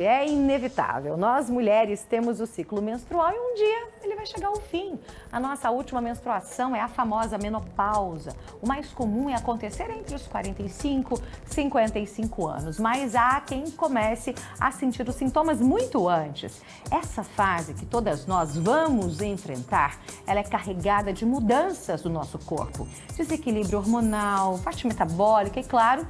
É inevitável. Nós, mulheres, temos o ciclo menstrual e um dia ele vai chegar ao fim. A nossa última menstruação é a famosa menopausa. O mais comum é acontecer entre os 45 e 55 anos, mas há quem comece a sentir os sintomas muito antes. Essa fase que todas nós vamos enfrentar, ela é carregada de mudanças do nosso corpo. Desequilíbrio hormonal, parte metabólica e, claro,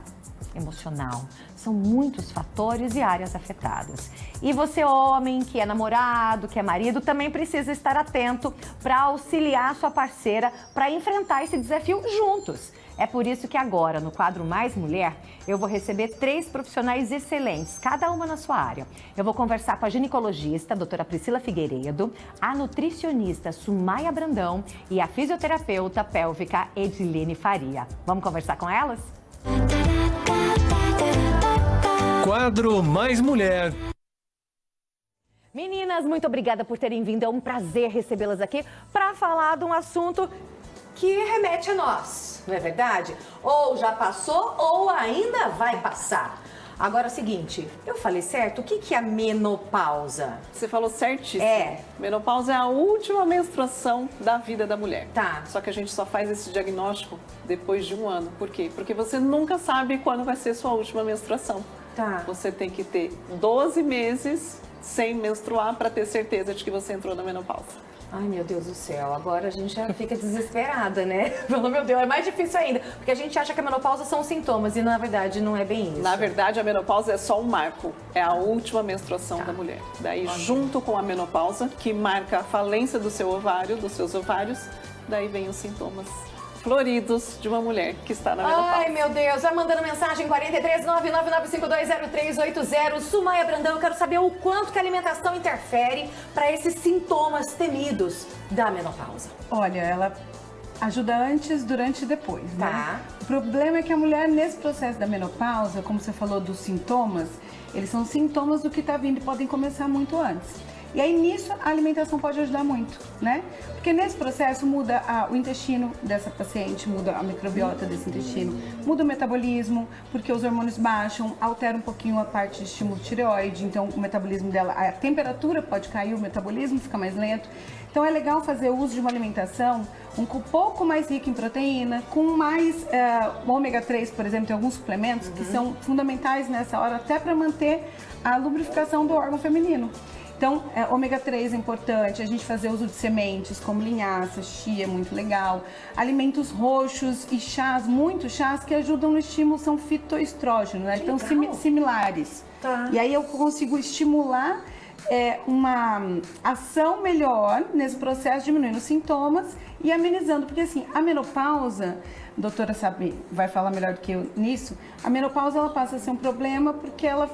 emocional. São muitos fatores e áreas afetadas. E você, homem, que é namorado, que é marido, também precisa estar atento para auxiliar sua parceira para enfrentar esse desafio juntos. É por isso que agora, no quadro Mais Mulher, eu vou receber 3 profissionais excelentes, cada uma na sua área. Eu vou conversar com a ginecologista, a doutora Priscila Figueiredo, a nutricionista Sumaia Brandão e a fisioterapeuta pélvica Edilene Faria. Vamos conversar com elas? Quadro Mais Mulher. Meninas, muito obrigada por terem vindo. É um prazer recebê-las aqui para falar de um assunto que remete a nós, não é verdade? Ou já passou ou ainda vai passar. Agora é o seguinte, eu falei certo? O que é a menopausa? Você falou certíssimo. É. Menopausa é a última menstruação da vida da mulher. Tá. Só que a gente só faz esse diagnóstico depois de 1 ano. Por quê? Porque você nunca sabe quando vai ser sua última menstruação. Tá. Você tem que ter 12 meses sem menstruar para ter certeza de que você entrou na menopausa. Ai, meu Deus do céu, agora a gente já fica desesperada, né? Meu Deus, é mais difícil ainda, porque a gente acha que a menopausa são sintomas e na verdade não é bem isso. Na verdade, a menopausa é só um marco, é a última menstruação da mulher. Daí, junto com a menopausa, que marca a falência do seu ovário, dos seus ovários, daí vem os sintomas floridos de uma mulher que está na menopausa. Ai, meu Deus, vai mandando mensagem 43 999520380. Sumaia Brandão, eu quero saber o quanto que a alimentação interfere para esses sintomas temidos da menopausa. Olha, ela ajuda antes, durante e depois, né? Tá. O problema é que a mulher, nesse processo da menopausa, como você falou dos sintomas, eles são sintomas do que está vindo e podem começar muito antes. E aí, nisso, a alimentação pode ajudar muito, né? Porque nesse processo muda o intestino dessa paciente, muda a microbiota desse intestino, muda o metabolismo, porque os hormônios baixam, altera um pouquinho a parte de estímulo tireoide, então o metabolismo dela, a temperatura pode cair, o metabolismo fica mais lento. Então é legal fazer o uso de uma alimentação um pouco mais rica em proteína, com mais ômega 3, por exemplo, tem alguns suplementos que são fundamentais nessa hora, até para manter a lubrificação do órgão feminino. Então, ômega 3 é importante, a gente fazer uso de sementes como linhaça, chia, muito legal. Alimentos roxos e chás, muitos chás que ajudam no estímulo, são fitoestrógenos, né? Então, similares. Tá. E aí eu consigo estimular uma ação melhor nesse processo, diminuindo os sintomas e amenizando. Porque assim, a menopausa, a doutora sabe, vai falar melhor do que eu nisso, a menopausa ela passa a ser um problema porque ela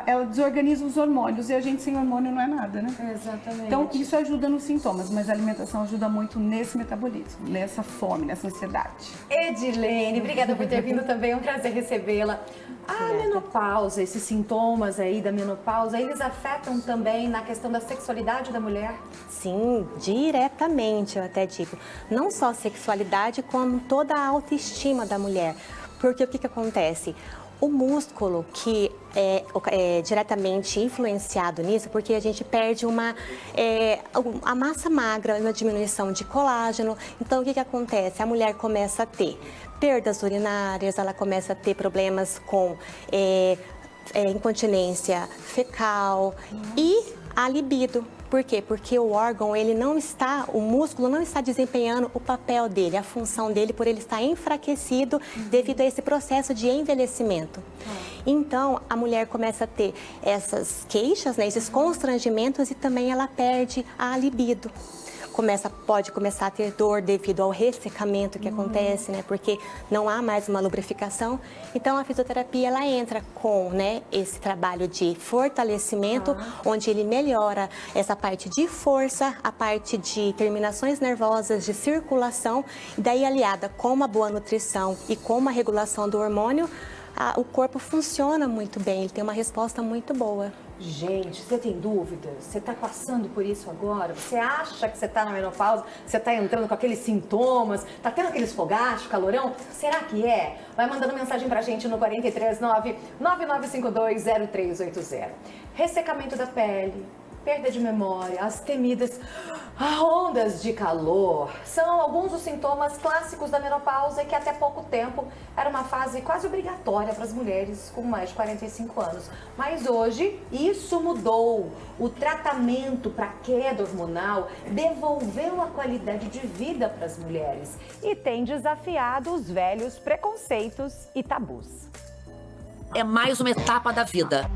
ela desorganiza os hormônios e a gente sem hormônio não é nada, né? Exatamente. Então isso ajuda nos sintomas, mas a alimentação ajuda muito nesse metabolismo, nessa fome, nessa ansiedade. Edilene, obrigada por ter vindo também, é um prazer recebê-la. A menopausa, esses sintomas aí da menopausa, eles afetam também na questão da sexualidade da mulher? Sim, diretamente, eu até digo. Não só a sexualidade, como toda a autoestima da mulher. Porque o que acontece? O músculo que é diretamente influenciado nisso, porque a gente perde a massa magra, uma diminuição de colágeno. Então, o que acontece? A mulher começa a ter perdas urinárias, ela começa a ter problemas com incontinência fecal e a libido. Por quê? Porque o órgão, o músculo não está desempenhando o papel dele, a função dele, por ele estar enfraquecido devido a esse processo de envelhecimento. Então, a mulher começa a ter essas queixas, né, esses constrangimentos e também ela perde a libido. Pode começar a ter dor devido ao ressecamento que acontece, né? Porque não há mais uma lubrificação. Então, a fisioterapia, ela entra com, né, esse trabalho de fortalecimento, onde ele melhora essa parte de força, a parte de terminações nervosas, de circulação. E daí, aliada com uma boa nutrição e com uma regulação do hormônio, o corpo funciona muito bem, ele tem uma resposta muito boa. Gente, você tem dúvidas? Você está passando por isso agora? Você acha que você está na menopausa? Você está entrando com aqueles sintomas? Está tendo aqueles fogachos, calorão? Será que é? Vai mandando mensagem pra gente no 439-9952-0380. Ressecamento da pele, perda de memória, as temidas ondas de calor. São alguns dos sintomas clássicos da menopausa que até pouco tempo era uma fase quase obrigatória para as mulheres com mais de 45 anos. Mas hoje isso mudou. O tratamento para queda hormonal devolveu a qualidade de vida para as mulheres e tem desafiado os velhos preconceitos e tabus. É mais uma etapa da vida.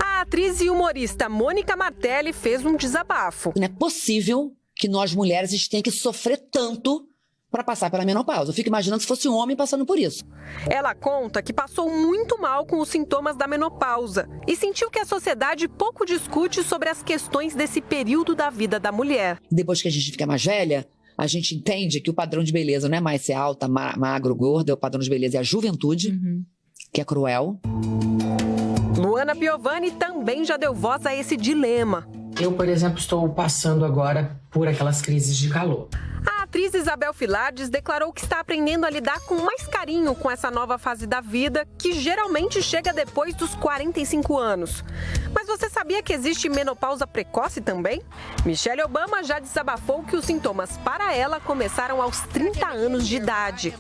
A atriz e humorista Mônica Martelli fez um desabafo. Não é possível que nós mulheres a gente tenha que sofrer tanto para passar pela menopausa. Eu fico imaginando se fosse um homem passando por isso. Ela conta que passou muito mal com os sintomas da menopausa e sentiu que a sociedade pouco discute sobre as questões desse período da vida da mulher. Depois que a gente fica mais velha, a gente entende que o padrão de beleza não é mais ser alta, magro, gorda. O padrão de beleza é a juventude, que é cruel. Luana Piovani também já deu voz a esse dilema. Eu, por exemplo, estou passando agora por aquelas crises de calor. A atriz Isabel Filardes declarou que está aprendendo a lidar com mais carinho com essa nova fase da vida, que geralmente chega depois dos 45 anos. Mas você sabia que existe menopausa precoce também? Michelle Obama já desabafou que os sintomas para ela começaram aos 30 anos de idade.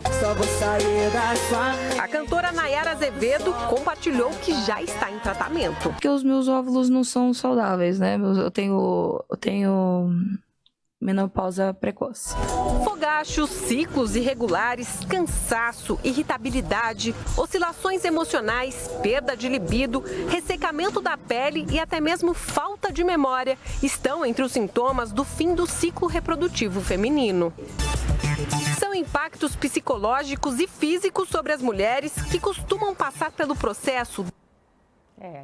A cantora Nayara Azevedo compartilhou que já está em tratamento. Porque os meus óvulos não são saudáveis, né? Eu tenho menopausa precoce. Fogachos, ciclos irregulares, cansaço, irritabilidade, oscilações emocionais, perda de libido, ressecamento da pele e até mesmo falta de memória estão entre os sintomas do fim do ciclo reprodutivo feminino. São impactos psicológicos e físicos sobre as mulheres que costumam passar pelo processo.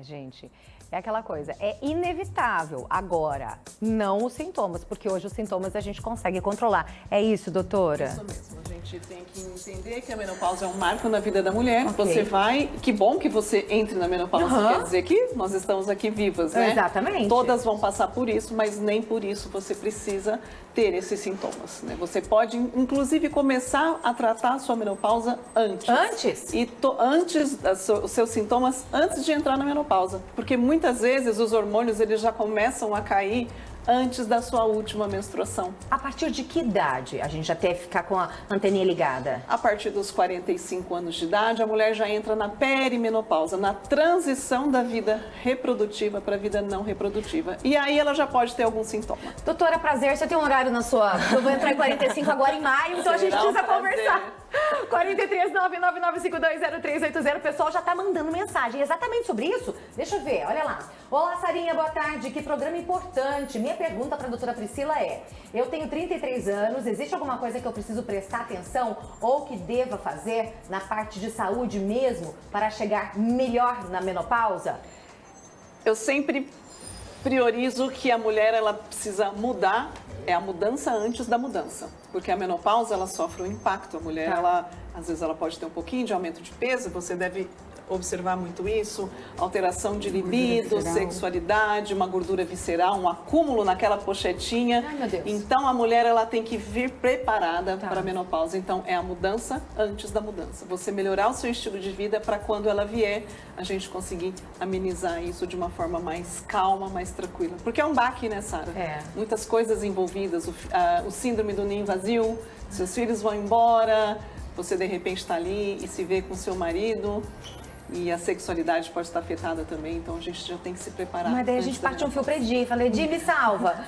Gente, é aquela coisa, é inevitável. Agora, não os sintomas, porque hoje os sintomas a gente consegue controlar. É isso, doutora? Isso mesmo, a gente tem que entender que a menopausa é um marco na vida da mulher. Você vai, que bom que você entre na menopausa, quer dizer que nós estamos aqui vivas, né? Exatamente. Todas vão passar por isso, mas nem por isso você precisa ter esses sintomas, né? Você pode, inclusive, começar a tratar a sua menopausa antes. Antes? Antes, os seus sintomas, antes de entrar na menopausa. Porque muitas vezes os hormônios, eles já começam a cair antes da sua última menstruação. A partir de que idade a gente já deve ficar com a anteninha ligada? A partir dos 45 anos de idade, a mulher já entra na perimenopausa, na transição da vida reprodutiva para a vida não reprodutiva. E aí ela já pode ter algum sintoma. Doutora, prazer, você tem um horário na sua... Eu vou entrar em 45 agora em maio, então a gente precisa conversar. 43-999520380. O pessoal já tá mandando mensagem exatamente sobre isso. Deixa eu ver, olha lá. Olá, Sarinha, boa tarde. Que programa importante. Minha pergunta para a doutora Priscila é: eu tenho 33 anos, existe alguma coisa que eu preciso prestar atenção ou que deva fazer na parte de saúde mesmo para chegar melhor na menopausa? Eu sempre priorizo que a mulher ela precisa mudar. É a mudança antes da mudança, porque a menopausa ela sofre um impacto. A mulher, ela, às vezes ela pode ter um pouquinho de aumento de peso, você deve observar muito isso, alteração de libido, sexualidade, uma gordura visceral, um acúmulo naquela pochetinha. Ai, meu Deus. Então a mulher ela tem que vir preparada para a menopausa. Então é a mudança antes da mudança. Você melhorar o seu estilo de vida para quando ela vier, a gente conseguir amenizar isso de uma forma mais calma, mais tranquila. Porque é um baque, né, Sara? Muitas coisas envolvidas, o síndrome do ninho vazio, seus filhos vão embora, você de repente está ali e se vê com seu marido. E a sexualidade pode estar afetada também, então a gente já tem que se preparar. Mas daí a gente parte um fio pra Edi. Falei, Edi, me salva.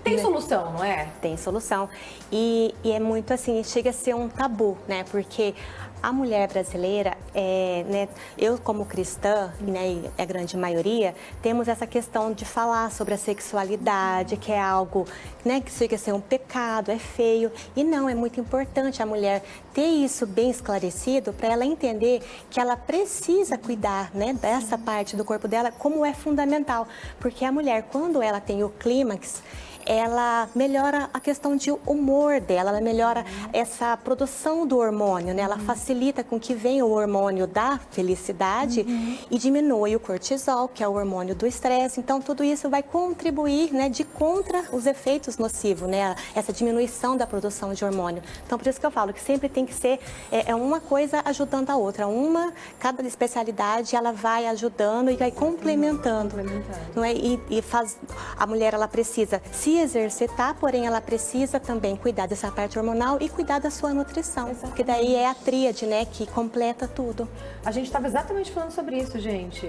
Tem solução, não é? Tem solução. E é muito assim, chega a ser um tabu, né? Porque a mulher brasileira, né, eu como cristã, né, e a grande maioria, temos essa questão de falar sobre a sexualidade, que é algo, né, que chega a ser um pecado, é feio. E não, é muito importante a mulher ter isso bem esclarecido para ela entender que ela precisa cuidar, né, dessa parte do corpo dela, como é fundamental. Porque a mulher, quando ela tem o clímax, ela melhora a questão de humor dela, ela melhora essa produção do hormônio, né? Ela facilita com que venha o hormônio da felicidade e diminui o cortisol, que é o hormônio do estresse. Então, tudo isso vai contribuir, né, de contra os efeitos nocivos, né? Essa diminuição da produção de hormônio. Então, por isso que eu falo que sempre tem que ser uma coisa ajudando a outra. Cada especialidade, ela vai ajudando e vai complementando. Não é? E a mulher, ela precisa se exercitar, porém ela precisa também cuidar dessa parte hormonal e cuidar da sua nutrição. Exatamente. Porque daí é a tríade, né, que completa tudo. A gente estava exatamente falando sobre isso, gente.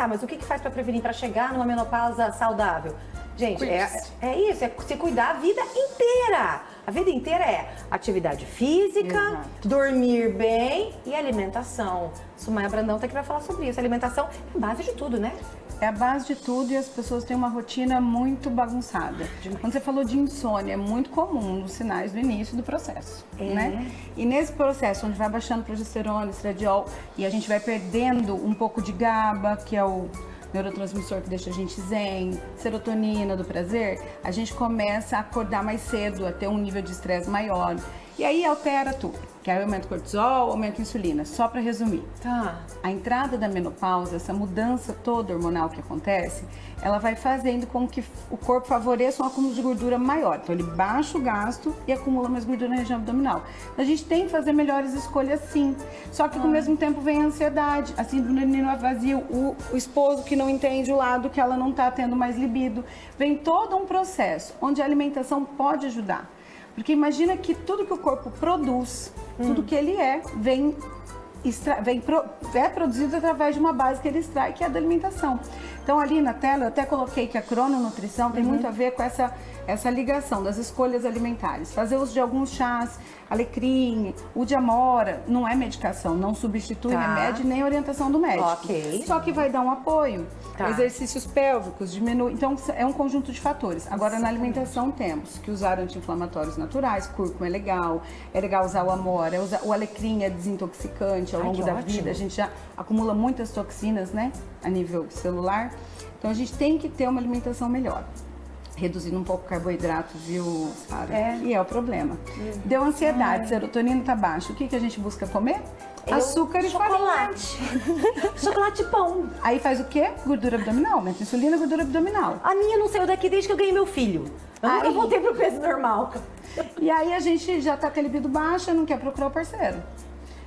Mas o que faz para prevenir, para chegar numa menopausa saudável? Gente, é isso, é se cuidar a vida inteira. A vida inteira é atividade física, dormir bem e alimentação. Sumaya Brandão tá aqui vai falar sobre isso. A alimentação é a base de tudo, né? É a base de tudo e as pessoas têm uma rotina muito bagunçada. Quando você falou de insônia, é muito comum nos sinais do início do processo, né? E nesse processo, onde vai baixando progesterona, estradiol, e a gente vai perdendo um pouco de GABA, que é o neurotransmissor que deixa a gente zen, serotonina do prazer, a gente começa a acordar mais cedo, a ter um nível de estresse maior. E aí altera tudo, que aí aumenta o cortisol, aumenta a insulina, só para resumir. A entrada da menopausa, essa mudança toda hormonal que acontece, ela vai fazendo com que o corpo favoreça um acúmulo de gordura maior. Então ele baixa o gasto e acumula mais gordura na região abdominal. Então, a gente tem que fazer melhores escolhas sim. Só que ao mesmo tempo vem a ansiedade, a síndrome do ninho vazio, o esposo que não entende o lado que ela não está tendo mais libido. Vem todo um processo onde a alimentação pode ajudar. Porque imagina que tudo que o corpo produz, tudo que ele é produzido através de uma base que ele extrai, que é a da alimentação. Então ali na tela eu até coloquei que a crononutrição tem muito a ver com essa ligação das escolhas alimentares. Fazer uso de alguns chás, alecrim, o de amora, não é medicação, não substitui remédio nem orientação do médico. Só que vai dar um apoio. Exercícios pélvicos, diminui. Então é um conjunto de fatores. Agora na alimentação temos que usar anti-inflamatórios naturais, cúrcuma é legal usar o amora, o alecrim é desintoxicante ao longo da vida. A gente já acumula muitas toxinas, né, a nível celular. Então a gente tem que ter uma alimentação melhor. Reduzindo um pouco o carboidrato, viu, Sara? E é o problema. Deu ansiedade, serotonina tá baixa. O que a gente busca comer? Açúcar e chocolate. Chocolate e pão. Aí faz o quê? Gordura abdominal, aumenta insulina, gordura abdominal. A minha não saiu daqui desde que eu ganhei meu filho. Eu nunca voltei pro peso normal. E aí a gente já tá com a libido baixa, não quer procurar o parceiro.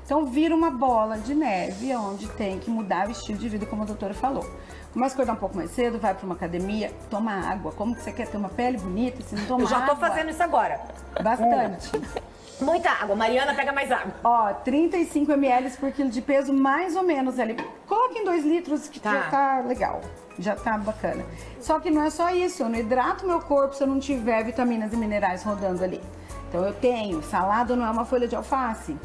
Então vira uma bola de neve, onde tem que mudar o estilo de vida, como a doutora falou. Começa a acordar um pouco mais cedo, vai para uma academia, toma água. Como que você quer ter uma pele bonita se não toma água? Eu já tô fazendo isso agora. Bastante. Muita água. Mariana, pega mais água. Ó, 35 ml por quilo de peso, mais ou menos ali. Coloque em 2 litros que já tá legal. Já tá bacana. Só que não é só isso. Eu não hidrato meu corpo se eu não tiver vitaminas e minerais rodando ali. Então eu tenho, salada não é uma folha de alface.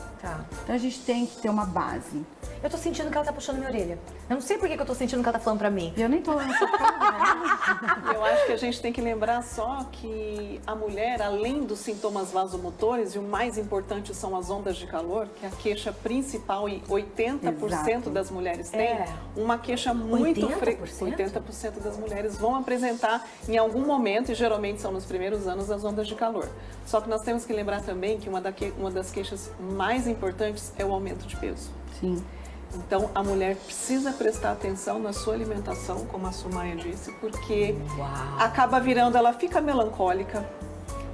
Então a gente tem que ter uma base. Eu tô sentindo que ela tá puxando minha orelha. Eu não sei por que eu tô sentindo que ela tá falando pra mim. Eu nem tô lá nessa cara, Eu acho que a gente tem que lembrar só que a mulher, além dos sintomas vasomotores, e o mais importante são as ondas de calor, que é a queixa principal e 80% das mulheres têm, uma queixa muito frequente. 80% das mulheres vão apresentar em algum momento, e geralmente são nos primeiros anos, as ondas de calor. Só que nós temos que lembrar também que uma das queixas mais importantes é o aumento de peso. Sim. Então, a mulher precisa prestar atenção na sua alimentação, como a Sumaya disse, porque acaba virando, ela fica melancólica.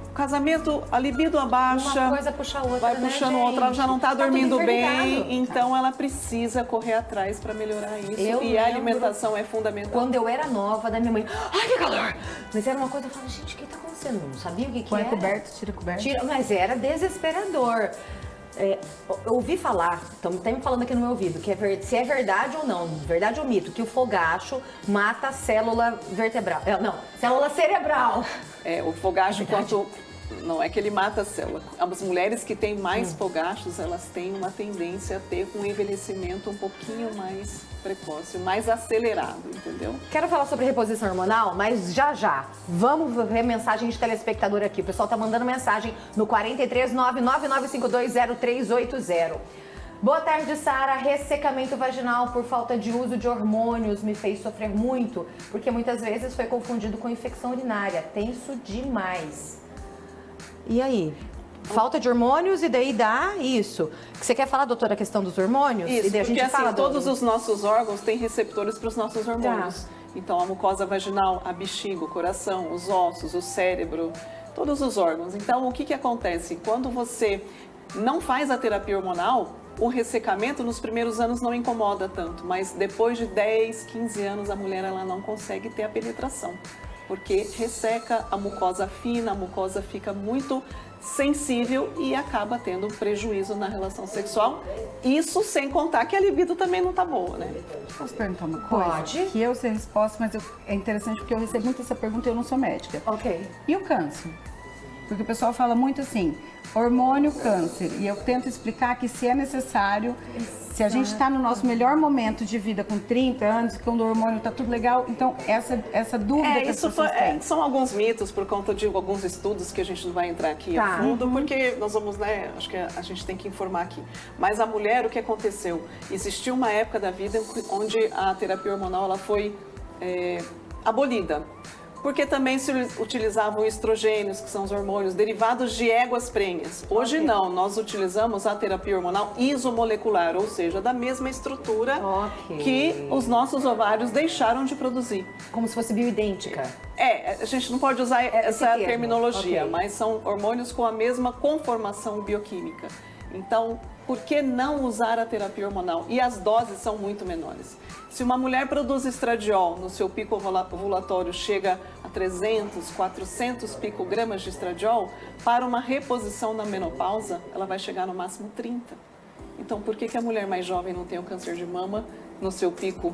O casamento, a libido abaixa, uma coisa puxa a outra, vai puxando outra, ela já não está dormindo bem, então ela precisa correr atrás para melhorar isso. E a alimentação é fundamental. Quando eu era nova, da minha mãe, ai que calor! Mas era uma coisa, eu falava, gente, o que está acontecendo? Eu não sabia o que põe era. Coberto, tira coberto. Mas era desesperador. Eu ouvi falar, estão me falando aqui no meu ouvido, que se é verdade ou não, verdade ou mito, que o fogacho mata a célula vertebral. Célula cerebral. O fogacho, não é que ele mata a célula. As mulheres que têm mais fogachos, elas têm uma tendência a ter um envelhecimento um pouquinho mais precoce, mais acelerado, entendeu? Quero falar sobre reposição hormonal, mas já. Vamos ver mensagem de telespectador aqui. O pessoal tá mandando mensagem no 43 999520380. Boa tarde, Sara. Ressecamento vaginal por falta de uso de hormônios me fez sofrer muito, porque muitas vezes foi confundido com infecção urinária. Tenso demais. E aí? Falta de hormônios e daí dá isso. Você quer falar, doutora, a questão dos hormônios? Isso, e daí a gente porque fala assim, todos os nossos órgãos têm receptores para os nossos hormônios. Então, a mucosa vaginal, a bexiga, o coração, os ossos, o cérebro, todos os órgãos. Então, o que que acontece? Quando você não faz a terapia hormonal, o ressecamento nos primeiros anos não incomoda tanto, mas depois de 10, 15 anos, a mulher ela não consegue ter a penetração, porque resseca a mucosa fina, a mucosa fica muito sensível e acaba tendo prejuízo na relação sexual. Isso sem contar que a libido também não tá boa, né? Posso perguntar uma coisa? Pode. Que eu sei a resposta, mas é interessante porque eu recebo muito essa pergunta e eu não sou médica. Ok. E o câncer? Porque o pessoal fala muito assim, hormônio, câncer. E eu tento explicar que se é necessário, se a gente está no nosso melhor momento de vida com 30 anos, quando o hormônio está tudo legal, então essa dúvida que as pessoas têm. São alguns mitos por conta de alguns estudos que a gente não vai entrar aqui a fundo, porque nós vamos, né, acho que a gente tem que informar aqui. Mas a mulher, o que aconteceu? Existiu uma época da vida onde a terapia hormonal ela foi abolida. Porque também se utilizavam estrogênios, que são os hormônios derivados de éguas prenhas. Hoje não, nós utilizamos a terapia hormonal isomolecular, ou seja, da mesma estrutura que os nossos ovários deixaram de produzir. Como se fosse bioidêntica. A gente não pode usar essa termo. terminologia, mas são hormônios com a mesma conformação bioquímica. Então, por que não usar a terapia hormonal? E as doses são muito menores. Se uma mulher produz estradiol, no seu pico ovulatório chega a 300, 400 picogramas de estradiol, para uma reposição na menopausa, ela vai chegar no máximo 30. Então, por que a mulher mais jovem não tem o câncer de mama no seu pico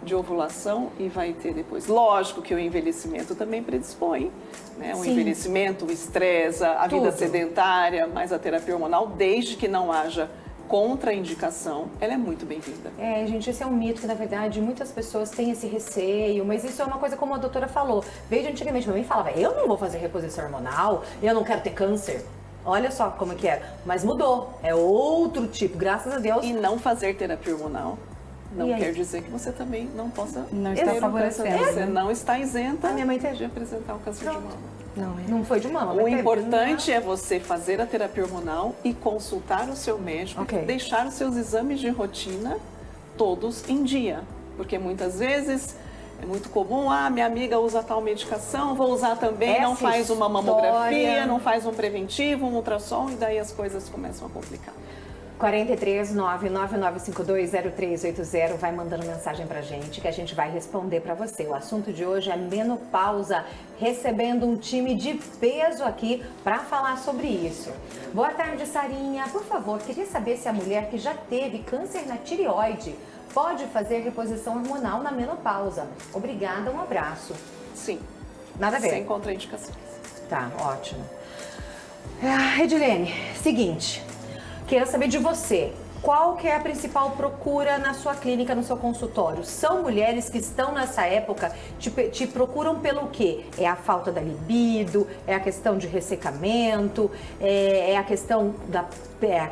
de ovulação e vai ter depois? Lógico que o envelhecimento também predispõe, né? O envelhecimento, o estresse, a vida sedentária, mas a terapia hormonal, desde que não haja contraindicação, ela é muito bem-vinda. Gente, esse é um mito que, na verdade, muitas pessoas têm esse receio, mas isso é uma coisa como a doutora falou. Veio antigamente, minha mãe falava, eu não vou fazer reposição hormonal, eu não quero ter câncer. Olha só como é que era. Mas mudou, é outro tipo, graças a Deus. E não fazer terapia hormonal não quer dizer que você também não possa não está favorecendo. Você não está isenta minha mãe de apresentar o câncer de mama. Não foi de mama. O importante é você fazer a terapia hormonal e consultar o seu médico, deixar os seus exames de rotina todos em dia. Porque muitas vezes é muito comum, minha amiga usa tal medicação, vou usar também, não faz uma mamografia, não faz um preventivo, um ultrassom, e daí as coisas começam a complicar. 43-999520380, vai mandando mensagem pra gente que a gente vai responder pra você. O assunto de hoje é menopausa, recebendo um time de peso aqui pra falar sobre isso. Boa tarde, Sarinha. Por favor, queria saber se a mulher que já teve câncer na tireoide pode fazer reposição hormonal na menopausa. Obrigada, um abraço. Sim. Nada a ver. Sem contraindicações. Tá, ótimo. Edilene, seguinte... Quero saber de você, qual que é a principal procura na sua clínica, no seu consultório? São mulheres que estão nessa época, te procuram pelo quê? É a falta da libido, é a questão de ressecamento, é a questão da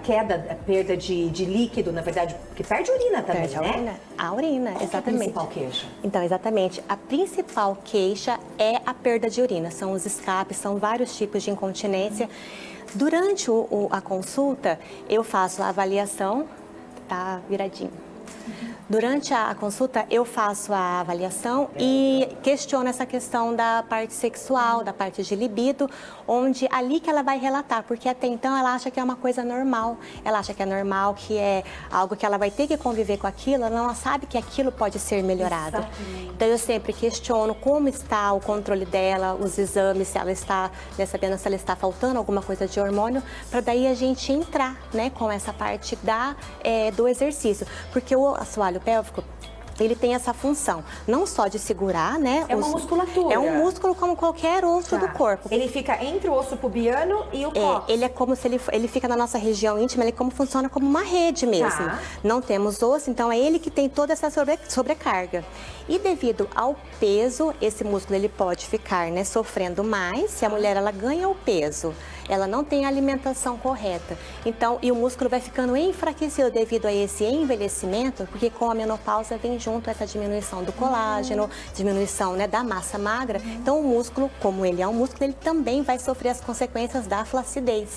queda, a perda de líquido, na verdade, que perde urina também, né? A urina, Qual exatamente. É a principal queixa? Então, exatamente. A principal queixa é a perda de urina. São os escapes, são vários tipos de incontinência. Durante a consulta, eu faço a avaliação, tá viradinho. Durante a consulta, eu faço a avaliação e questiono essa questão da parte sexual, da parte de libido, onde ali que ela vai relatar, porque até então ela acha que é uma coisa normal, ela acha que é normal, que é algo que ela vai ter que conviver com aquilo, ela não sabe que aquilo pode ser melhorado. Exatamente. Então eu sempre questiono como está o controle dela, os exames, se ela está, sabendo se ela está faltando alguma coisa de hormônio, para daí a gente entrar, né, com essa parte do exercício, porque o assoalho pélvico, ele tem essa função, não só de segurar, né? É uma musculatura. É um músculo como qualquer outro do corpo. Ele fica entre o osso pubiano e o cóccix. Ele é como se ele fica na nossa região íntima, ele funciona como uma rede mesmo. Não temos osso, então é ele que tem toda essa sobrecarga. E devido ao peso, esse músculo ele pode ficar, né, sofrendo mais. Se a mulher ela ganha o peso, ela não tem a alimentação correta. Então, e o músculo vai ficando enfraquecido devido a esse envelhecimento, porque com a menopausa vem junto essa diminuição do colágeno, diminuição, né, da massa magra. Então, o músculo, como ele é um músculo, ele também vai sofrer as consequências da flacidez.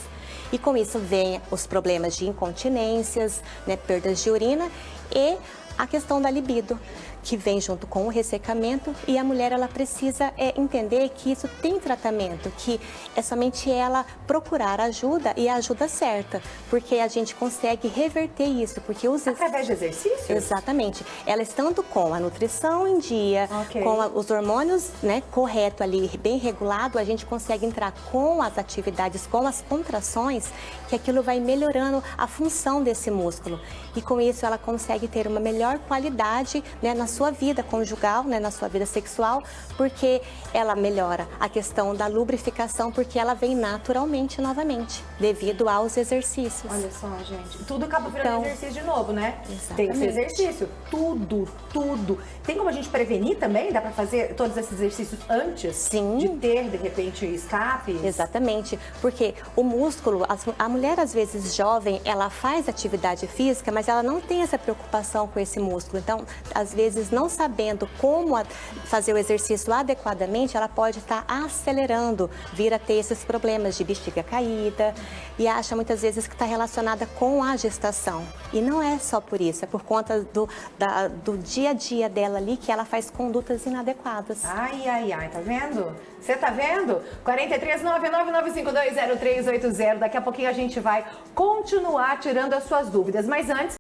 E com isso vem os problemas de incontinências, né, perdas de urina e a questão da libido, que vem junto com o ressecamento, e a mulher ela precisa entender que isso tem tratamento, que é somente ela procurar ajuda e a ajuda certa, porque a gente consegue reverter isso, porque os Através de exercícios? Exatamente. Ela estando com a nutrição em dia, com os hormônios, né, correto ali, bem regulado, a gente consegue entrar com as atividades, com as contrações, que aquilo vai melhorando a função desse músculo. E com isso ela consegue ter uma melhor qualidade, né, na sua vida conjugal, né, na sua vida sexual, porque ela melhora a questão da lubrificação, porque ela vem naturalmente novamente, devido aos exercícios. Olha só, gente. Tudo acaba virando exercício de novo, né? Exatamente. Tem que ser exercício. Tudo, tudo. Tem como a gente prevenir também? Dá pra fazer todos esses exercícios antes? Sim. De ter, de repente, escapes? Exatamente, porque o músculo, a mulher às vezes jovem, ela faz atividade física, mas ela não tem essa preocupação com esse músculo. Então, às vezes, não sabendo como fazer o exercício adequadamente, ela pode estar acelerando, vir a ter esses problemas de bexiga caída, e acha muitas vezes que está relacionada com a gestação. E não é só por isso, é por conta do dia a dia dela ali, que ela faz condutas inadequadas. Ai, ai, ai, tá vendo? Você tá vendo? 439995200380. Daqui a pouquinho a gente vai continuar tirando as suas dúvidas, mas antes